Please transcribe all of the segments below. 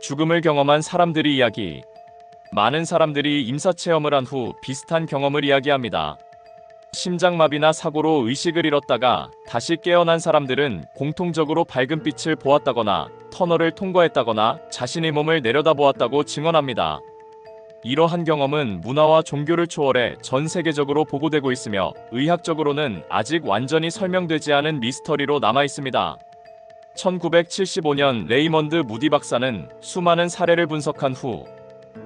죽음을 경험한 사람들의 이야기. 많은 사람들이 임사체험을 한 후 비슷한 경험을 이야기합니다. 심장마비나 사고로 의식을 잃었다가 다시 깨어난 사람들은 공통적으로 밝은 빛을 보았다거나 터널을 통과했다거나 자신의 몸을 내려다보았다고 증언합니다. 이러한 경험은 문화와 종교를 초월해 전 세계적으로 보고되고 있으며 의학적으로는 아직 완전히 설명되지 않은 미스터리로 남아 있습니다. 1975년 레이먼드 무디 박사는 수많은 사례를 분석한 후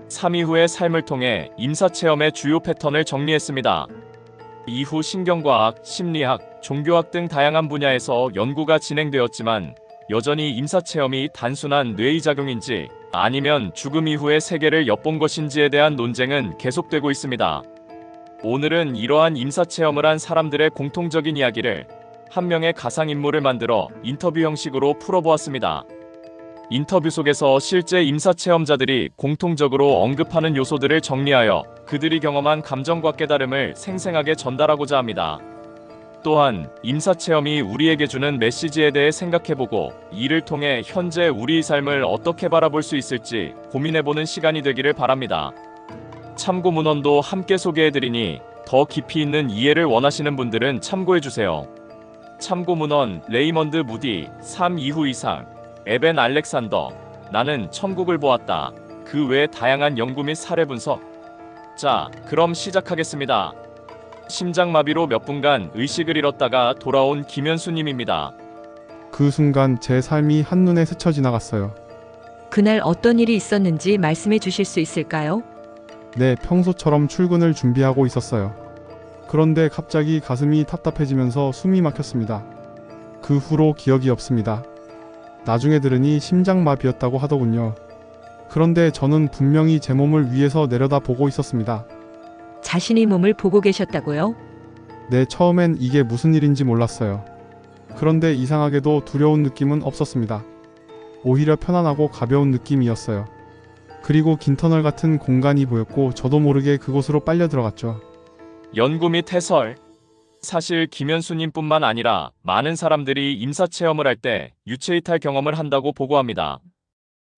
3 이후의 삶을 통해 임사체험의 주요 패턴을 정리했습니다. 이후 신경과학, 심리학, 종교학 등 다양한 분야에서 연구가 진행되었지만 여전히 임사체험이 단순한 뇌의 작용인지 아니면 죽음 이후의 세계를 엿본 것인지에 대한 논쟁은 계속되고 있습니다. 오늘은 이러한 임사체험을 한 사람들의 공통적인 이야기를 한 명의 가상인물을 만들어 인터뷰 형식으로 풀어보았습니다. 인터뷰 속에서 실제 임사체험자들이 공통적으로 언급하는 요소들을 정리하여 그들이 경험한 감정과 깨달음을 생생하게 전달하고자 합니다. 또한 임사체험이 우리에게 주는 메시지에 대해 생각해보고 이를 통해 현재 우리의 삶을 어떻게 바라볼 수 있을지 고민해보는 시간이 되기를 바랍니다. 참고 문헌도 함께 소개해드리니 더 깊이 있는 이해를 원하시는 분들은 참고해주세요. 참고 문헌 레이먼드 무디 3 이후 이상 에벤 알렉산더 나는 천국을 보았다. 그 외 다양한 연구 및 사례 분석. 자, 그럼 시작하겠습니다. 심장마비로 몇 분간 의식을 잃었다가 돌아온 김현수님입니다. 그 순간 제 삶이 한눈에 스쳐 지나갔어요. 그날 어떤 일이 있었는지 말씀해 주실 수 있을까요? 네, 평소처럼 출근을 준비하고 있었어요. 그런데 갑자기 가슴이 답답해지면서 숨이 막혔습니다. 그 후로 기억이 없습니다. 나중에 들으니 심장마비였다고 하더군요. 그런데 저는 분명히 제 몸을 위에서 내려다보고 있었습니다. 자신의 몸을 보고 계셨다고요? 네, 처음엔 이게 무슨 일인지 몰랐어요. 그런데 이상하게도 두려운 느낌은 없었습니다. 오히려 편안하고 가벼운 느낌이었어요. 그리고 긴 터널 같은 공간이 보였고 저도 모르게 그곳으로 빨려 들어갔죠. 연구 및 해설. 사실 김현수님뿐만 아니라 많은 사람들이 임사체험을 할 때 유체이탈 경험을 한다고 보고합니다.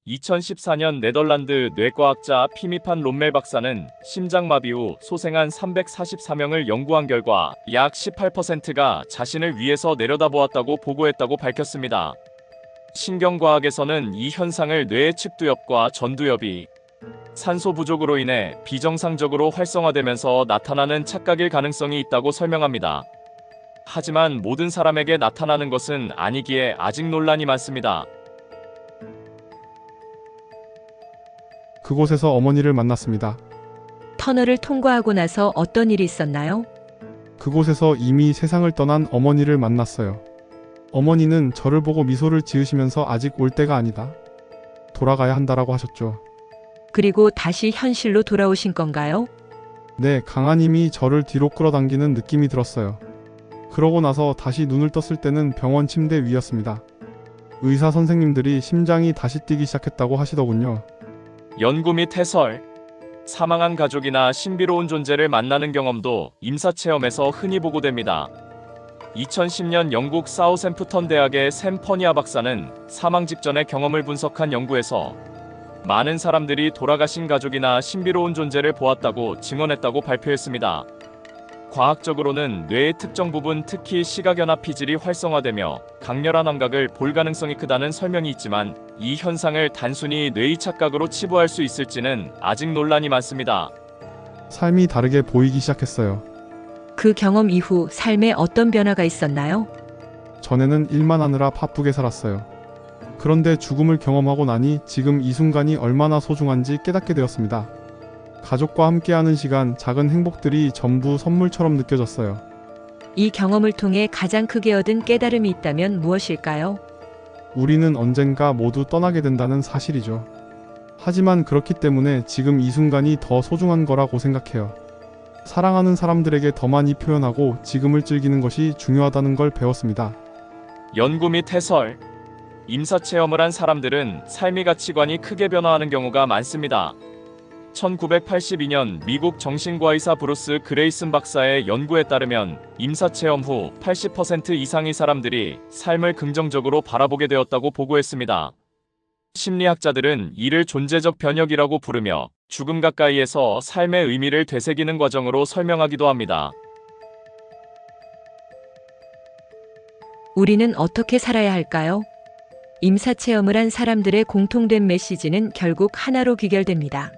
2014년 네덜란드 뇌과학자 피미판 롬멜 박사는 심장마비 후 소생한 344명을 연구한 결과 약 18%가 자신을 위에서 내려다보았다고 보고했다고 밝혔습니다. 신경과학에서는 이 현상을 뇌의 측두엽과 전두엽이 산소 부족으로 인해 비정상적으로 활성화되면서 나타나는 착각일 가능성이 있다고 설명합니다. 하지만 모든 사람에게 나타나는 것은 아니기에 아직 논란이 많습니다. 그곳에서 어머니를 만났습니다. 터널을 통과하고 나서 어떤 일이 있었나요? 그곳에서 이미 세상을 떠난 어머니를 만났어요. 어머니는 저를 보고 미소를 지으시면서 아직 올 때가 아니다. 돌아가야 한다라고 하셨죠. 그리고 다시 현실로 돌아오신 건가요? 네, 강한 힘이 저를 뒤로 끌어당기는 느낌이 들었어요. 그러고 나서 다시 눈을 떴을 때는 병원 침대 위였습니다. 의사 선생님들이 심장이 다시 뛰기 시작했다고 하시더군요. 연구 및 해설. 사망한 가족이나 신비로운 존재를 만나는 경험도 임사체험에서 흔히 보고됩니다. 2010년 영국 사우샘프턴 대학의 샘 퍼니아 박사는 사망 직전의 경험을 분석한 연구에서 많은 사람들이 돌아가신 가족이나 신비로운 존재를 보았다고 증언했다고 발표했습니다. 과학적으로는 뇌의 특정 부분, 특히 시각연화 피질이 활성화되며 강렬한 감각을 볼 가능성이 크다는 설명이 있지만 이 현상을 단순히 뇌의 착각으로 치부할 수 있을지는 아직 논란이 많습니다. 삶이 다르게 보이기 시작했어요. 그 경험 이후 삶에 어떤 변화가 있었나요? 전에는 일만 하느라 바쁘게 살았어요. 그런데 죽음을 경험하고 나니 지금 이 순간이 얼마나 소중한지 깨닫게 되었습니다. 가족과 함께하는 시간, 작은 행복들이 전부 선물처럼 느껴졌어요. 이 경험을 통해 가장 크게 얻은 깨달음이 있다면 무엇일까요? 우리는 언젠가 모두 떠나게 된다는 사실이죠. 하지만 그렇기 때문에 지금 이 순간이 더 소중한 거라고 생각해요. 사랑하는 사람들에게 더 많이 표현하고 지금을 즐기는 것이 중요하다는 걸 배웠습니다. 연구 및 해설. 임사체험을 한 사람들은 삶의 가치관이 크게 변화하는 경우가 많습니다. 1982년 미국 정신과의사 브루스 그레이슨 박사의 연구에 따르면 임사체험 후 80% 이상의 사람들이 삶을 긍정적으로 바라보게 되었다고 보고했습니다. 심리학자들은 이를 존재적 변혁이라고 부르며 죽음 가까이에서 삶의 의미를 되새기는 과정으로 설명하기도 합니다. 우리는 어떻게 살아야 할까요? 임사체험을 한 사람들의 공통된 메시지는 결국 하나로 귀결됩니다.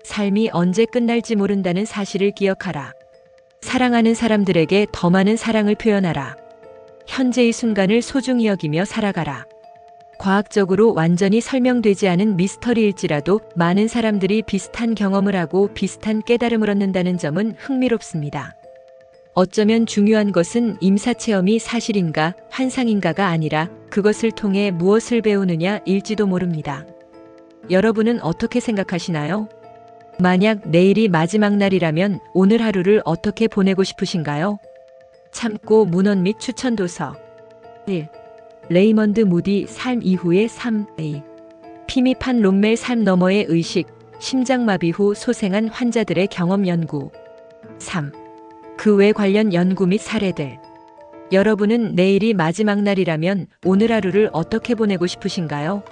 삶이 언제 끝날지 모른다는 사실을 기억하라. 사랑하는 사람들에게 더 많은 사랑을 표현하라. 현재의 순간을 소중히 여기며 살아가라. 과학적으로 완전히 설명되지 않은 미스터리일지라도 많은 사람들이 비슷한 경험을 하고 비슷한 깨달음을 얻는다는 점은 흥미롭습니다. 어쩌면 중요한 것은 임사체험이 사실인가 환상인가가 아니라 그것을 통해 무엇을 배우느냐일지도 모릅니다. 여러분은 어떻게 생각하시나요? 만약 내일이 마지막 날이라면 오늘 하루를 어떻게 보내고 싶으신가요? 참고 문헌 및 추천 도서 1. 레이먼드 무디 삶 이후의 삶. A. 피미판 롬멜 삶 너머의 의식, 심장마비 후 소생한 환자들의 경험 연구. 3. 그 외 관련 연구 및 사례들. 여러분은 내일이 마지막 날이라면 오늘 하루를 어떻게 보내고 싶으신가요?